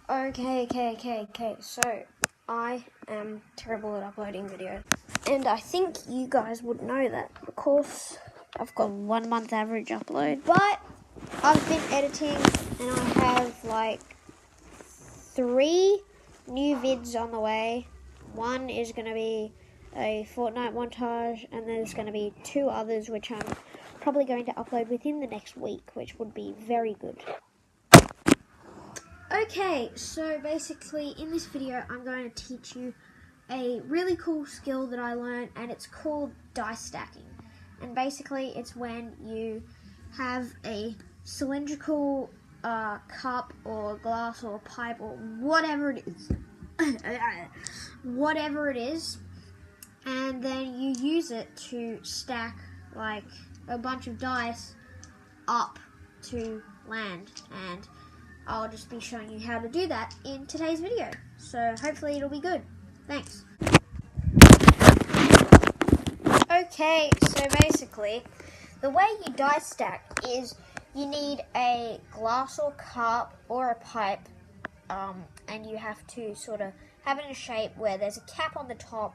Okay. So, I am terrible at uploading videos. And I think you guys would know that. Of course, I've got 1 month average upload. But I've been editing and I have like 3 new vids on the way. One is going to be a Fortnite montage, and there's going to be 2 others which I'm probably going to upload within the next week, which would be very good. Okay, so basically in this video I'm going to teach you a really cool skill that I learned, and it's called dice stacking. And basically it's when you have a cylindrical cup or glass or pipe or whatever it is, and then you use it to stack like a bunch of dice up to land, and I'll just be showing you how to do that in today's video. So hopefully it'll be good. Thanks. Okay, so basically, the way you dice stack is you need a glass or cup or a pipe, and you have to sort of have it in a shape where there's a cap on the top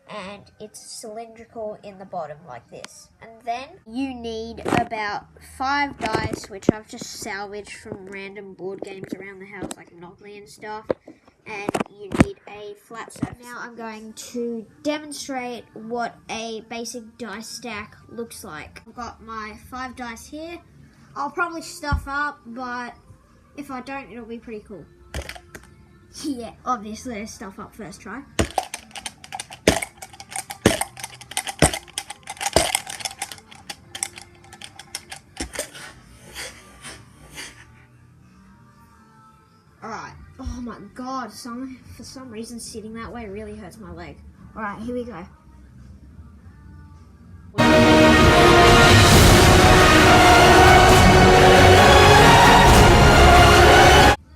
and it's cylindrical in the bottom like this. And then you need about 5 dice, which I've just salvaged from random board games around the house like Monopoly and stuff. And you need a flat surface. Now I'm going to demonstrate what a basic dice stack looks like. I've got my 5 dice here. I'll probably stuff up, but if I don't, it'll be pretty cool. Yeah, obviously I stuff up first try. Alright, oh my god, for some reason sitting that way really hurts my leg. Alright, here we go.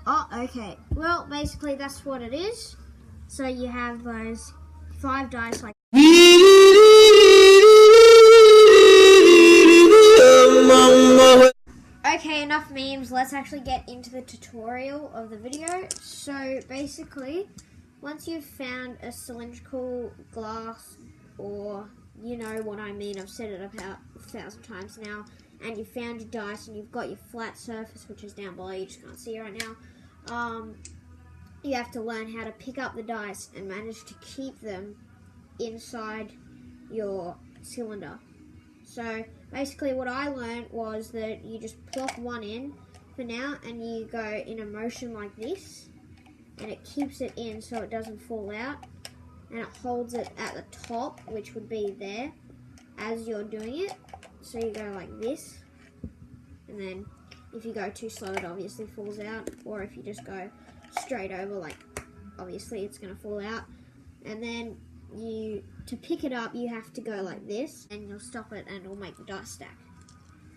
Oh, okay. Well, basically that's what it is. So you have those 5 dice like Okay, enough memes. Let's actually get into the tutorial of the video. So basically, once you've found a cylindrical glass, or you know what I mean, I've said it about 1,000 times now, and you've found your dice and you've got your flat surface, which is down below, you just can't see it right now, you have to learn how to pick up the dice and manage to keep them inside your cylinder. So basically what I learned was that you just plop one in for now and you go in a motion like this, and it keeps it in so it doesn't fall out, and it holds it at the top, which would be there, as you're doing it. So you go like this, and then if you go too slow it obviously falls out, or if you just go straight over, like obviously it's going to fall out. And then to pick it up, you have to go like this, and you'll stop it and it'll make the dice stack.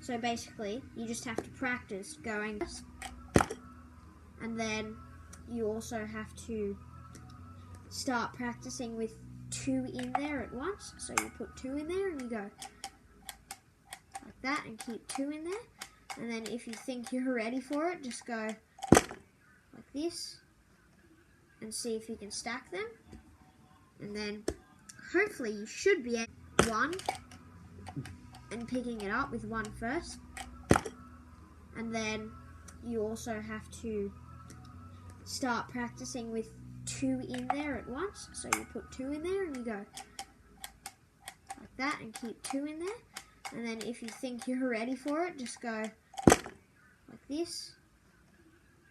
So basically, you just have to practice going, and then you also have to start practicing with 2 in there at once. So you put 2 in there and you go like that and keep 2 in there. And then if you think you're ready for it, just go like this and see if you can stack them. And then hopefully you should be at 1 and picking it up with 1 first. And then you also have to start practicing with 2 in there at once. So you put 2 in there and you go like that and keep 2 in there. And then if you think you're ready for it, just go like this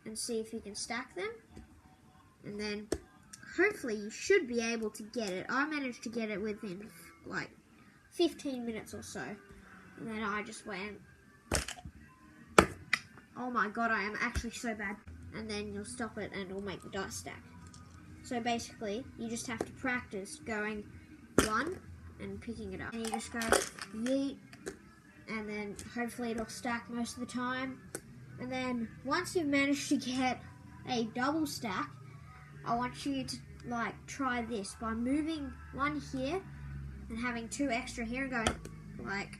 and see if you can stack them. And then hopefully you should be able to get it. I managed to get it within like 15 minutes or so. And then I just went, oh my god, I am actually so bad. And then you'll stop it and it'll make the dice stack. So basically, you just have to practice going 1 and picking it up. And you just go yeet, and then hopefully it'll stack most of the time. And then once you've managed to get a double stack, I want you to like try this by moving 1 here and having 2 extra here and go like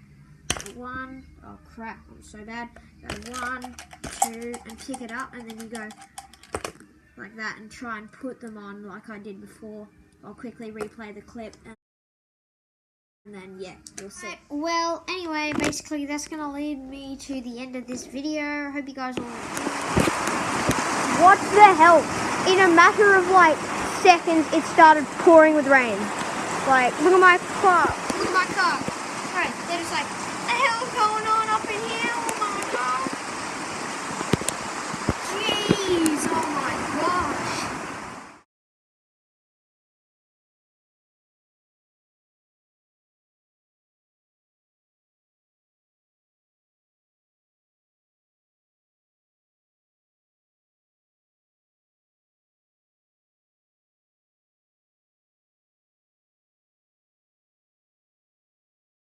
1, oh crap, I'm so bad, go 1, 2 and pick it up, and then you go like that and try and put them on like I did before. I'll quickly replay the clip and then yeah, you'll see. Right, well, anyway, basically that's going to lead me to the end of this video. I hope you guys all What the hell? In a matter of like seconds, it started pouring with rain. Like, look at my car. Look at my car. Right, they're just like, what the hell's going on?